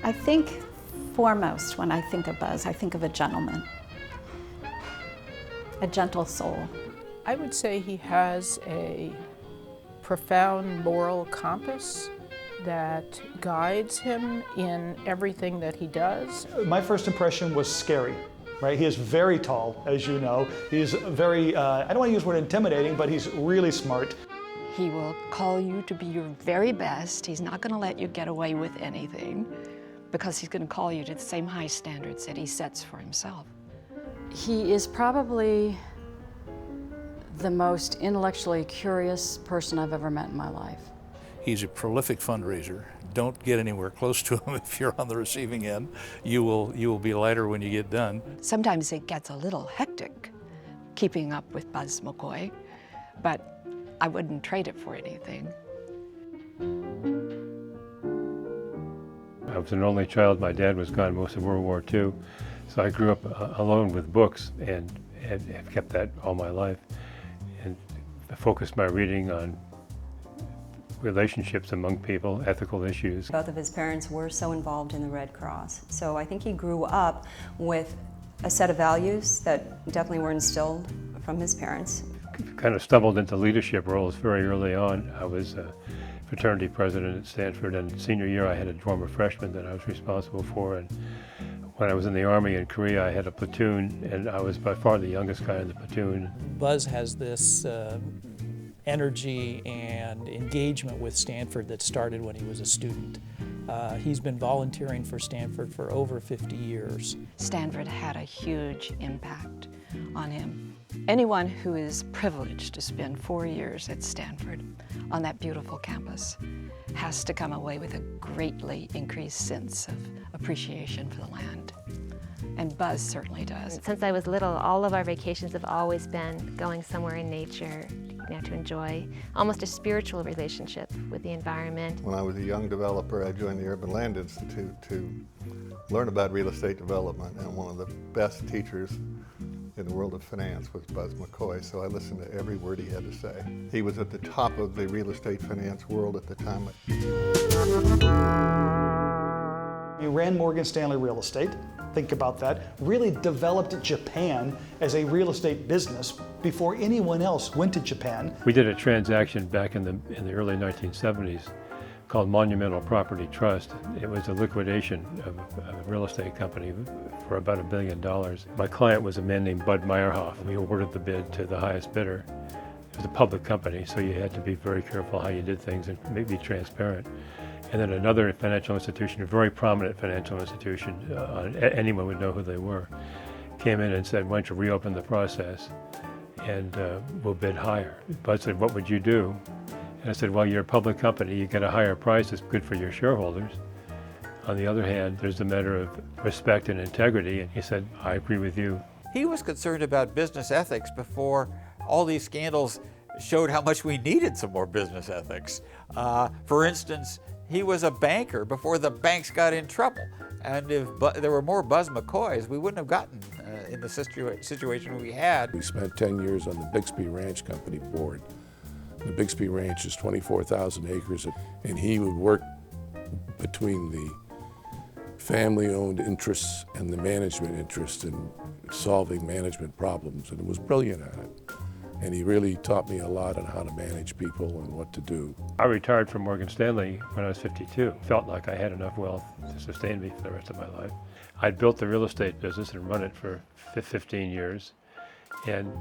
I think foremost when I think of Buzz, I think of a gentleman, a gentle soul. I would say he has a profound moral compass that guides him in everything that he does. My first impression was scary, right? He is very tall, as you know. He's very, I don't want to use the word intimidating, but he's really smart. He will call you to be your very best. He's not going to let you get away with anything because he's going to call you to the same high standards that he sets for himself. He is probably the most intellectually curious person I've ever met in my life. He's a prolific fundraiser. Don't get anywhere close to him if you're on the receiving end. You will be lighter when you get done. Sometimes it gets a little hectic keeping up with Buzz McCoy, but I wouldn't trade it for anything. I was an only child. My dad was gone most of World War II, so I grew up alone with books and have kept that all my life. And I focused my reading on relationships among people, ethical issues. Both of his parents were so involved in the Red Cross, so I think he grew up with a set of values that definitely were instilled from his parents. Kind of stumbled into leadership roles very early on. I was a fraternity president at Stanford, and senior year I had a dorm of freshmen that I was responsible for. And when I was in the Army in Korea, I had a platoon, and I was by far the youngest guy in the platoon. Buzz has this energy and engagement with Stanford that started when he was a student. He's been volunteering for Stanford for over 50 years. Stanford had a huge impact on him. Anyone who is privileged to spend 4 years at Stanford on that beautiful campus has to come away with a greatly increased sense of appreciation for the land. And Buzz certainly does. Since I was little, all of our vacations have always been going somewhere in nature, to enjoy almost a spiritual relationship with the environment. When I was a young developer, I joined the Urban Land Institute to learn about real estate development, and one of the best teachers in the world of finance was Buzz McCoy, so I listened to every word he had to say. He was at the top of the real estate finance world at the time. He ran Morgan Stanley Real Estate. Think about that. Really developed Japan as a real estate business before anyone else went to Japan. We did a transaction back in the early 1970s called Monumental Property Trust. It was a liquidation of a real estate company for about $1 billion. My client was a man named Bud Meyerhoff. We awarded the bid to the highest bidder. It was a public company, so you had to be very careful how you did things and maybe transparent. And then another financial institution, a very prominent financial institution, anyone would know who they were, came in and said, why don't you reopen the process and we'll bid higher. Bud said, what would you do? And I said, well, you're a public company, you get a higher price, it's good for your shareholders. On the other hand, there's a matter of respect and integrity, and he said, I agree with you. He was concerned about business ethics before all these scandals showed how much we needed some more business ethics. For instance, he was a banker before the banks got in trouble. And if there were more Buzz McCoys, we wouldn't have gotten in the situation we had. We spent 10 years on the Bixby Ranch Company board. The Bixby Ranch is 24,000 acres, and he would work between the family-owned interests and the management interests in solving management problems, and he was brilliant at it. And he really taught me a lot on how to manage people and what to do. I retired from Morgan Stanley when I was 52. Felt like I had enough wealth to sustain me for the rest of my life. I'd built the real estate business and run it for 15 years. And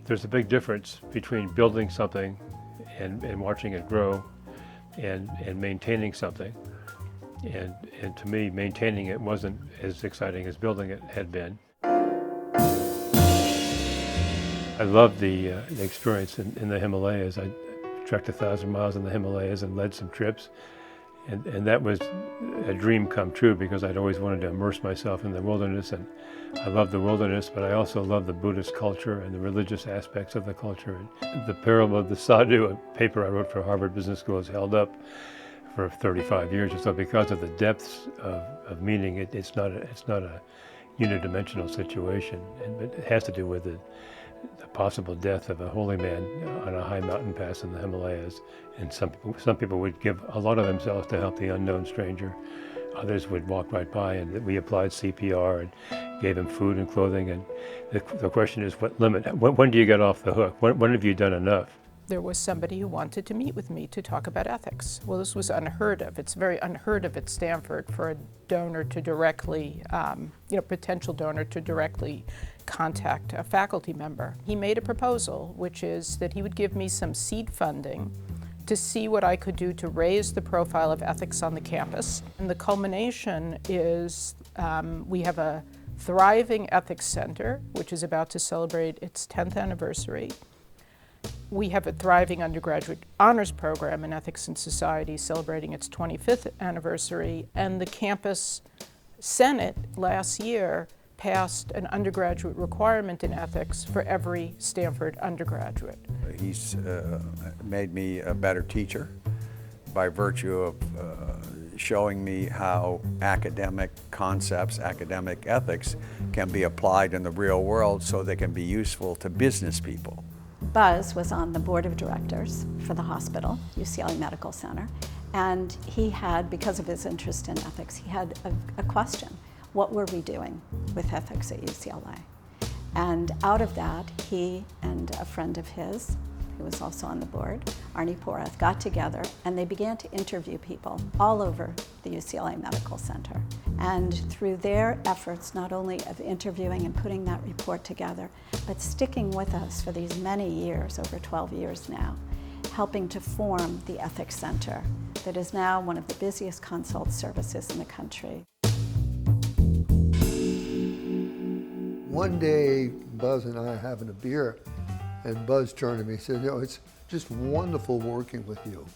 there's a big difference between building something and watching it grow and maintaining something. And to me, maintaining it wasn't as exciting as building it had been. I loved the experience in the Himalayas. I trekked 1,000 miles in the Himalayas and led some trips. And that was a dream come true because I'd always wanted to immerse myself in the wilderness. And I love the wilderness, but I also love the Buddhist culture and the religious aspects of the culture. And the Parable of the Sadhu, a paper I wrote for Harvard Business School, has held up for 35 years or so because of the depths of meaning. It's not a unidimensional situation, and it has to do with the possible death of a holy man on a high mountain pass in the Himalayas. And some people would give a lot of themselves to help the unknown stranger Others would walk right by, and we applied CPR and gave him food and clothing. And the question is, what limit? When do you get off the hook? When have you done enough? There was somebody who wanted to meet with me to talk about ethics. Well, this was unheard of. It's very unheard of at Stanford for a donor to directly, potential donor to directly contact a faculty member. He made a proposal, which is that he would give me some seed funding to see what I could do to raise the profile of ethics on the campus. And the culmination is we have a thriving ethics center, which is about to celebrate its 10th anniversary. We have a thriving undergraduate honors program in ethics and society celebrating its 25th anniversary, and the campus Senate last year passed an undergraduate requirement in ethics for every Stanford undergraduate. He's made me a better teacher by virtue of showing me how academic concepts, academic ethics can be applied in the real world so they can be useful to business people. Buzz was on the board of directors for the hospital, UCLA Medical Center, and he had, because of his interest in ethics, he had a question. What were we doing with ethics at UCLA? And out of that, he and a friend of his, who was also on the board, Arnie Porath, got together and they began to interview people all over the UCLA Medical Center. And through their efforts, not only of interviewing and putting that report together, but sticking with us for these many years, over 12 years now, helping to form the Ethics Center that is now one of the busiest consult services in the country. One day, Buzz and I are having a beer, and Buzz turned to me and said, it's just wonderful working with you.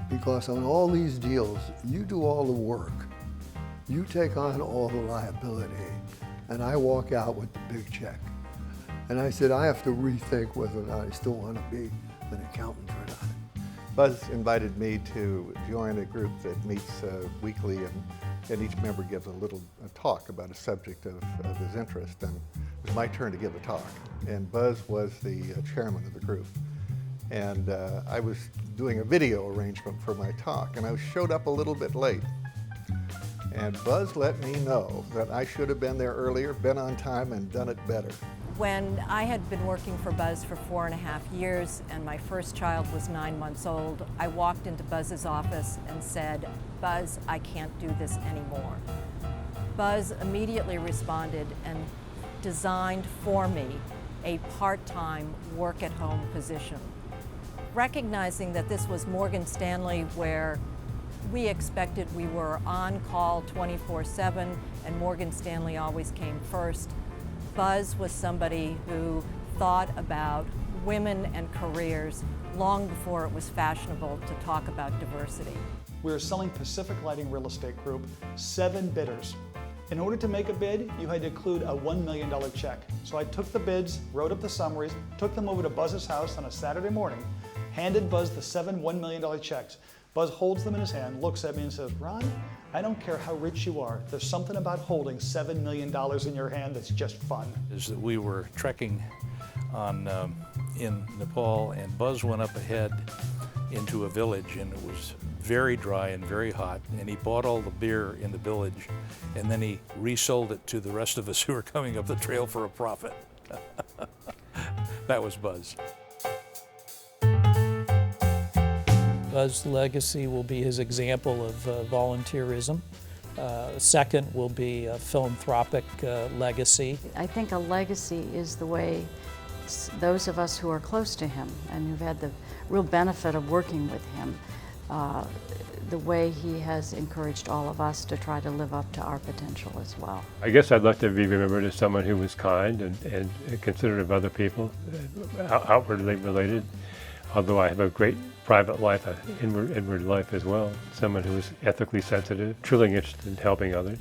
Because on all these deals, you do all the work. You take on all the liability, and I walk out with the big check. And I said, I have to rethink whether or not I still want to be an accountant or not. Buzz invited me to join a group that meets weekly, and each member gives a talk about a subject of his interest. And it was my turn to give a talk. And Buzz was the chairman of the group. And I was doing a video arrangement for my talk, and I showed up a little bit late. And Buzz let me know that I should have been there earlier, been on time, and done it better. When I had been working for Buzz for 4.5 years and my first child was 9 months old, I walked into Buzz's office and said, Buzz, I can't do this anymore. Buzz immediately responded and designed for me a part-time work-at-home position. Recognizing that this was Morgan Stanley, where we expected we were on call 24/7 and Morgan Stanley always came first, Buzz was somebody who thought about women and careers long before it was fashionable to talk about diversity. We were selling Pacific Lighting Real Estate Group 7 bidders. In order to make a bid, you had to include a $1 million check. So I took the bids, wrote up the summaries, took them over to Buzz's house on a Saturday morning, handed Buzz the 7 $1 million checks. Buzz holds them in his hand, looks at me and says, Ron, I don't care how rich you are. There's something about holding $7 million in your hand that's just fun. Is that we were trekking in Nepal, and Buzz went up ahead into a village, and it was very dry and very hot, and he bought all the beer in the village, and then he resold it to the rest of us who were coming up the trail for a profit. That was Buzz. Buzz's legacy will be his example of volunteerism. Second will be a philanthropic legacy. I think a legacy is the way those of us who are close to him and who've had the real benefit of working with him, the way he has encouraged all of us to try to live up to our potential as well. I guess I'd like to be remembered as someone who was kind and considerate of other people, outwardly related, although I have a great private life, an inward life as well, someone who is ethically sensitive, truly interested in helping others.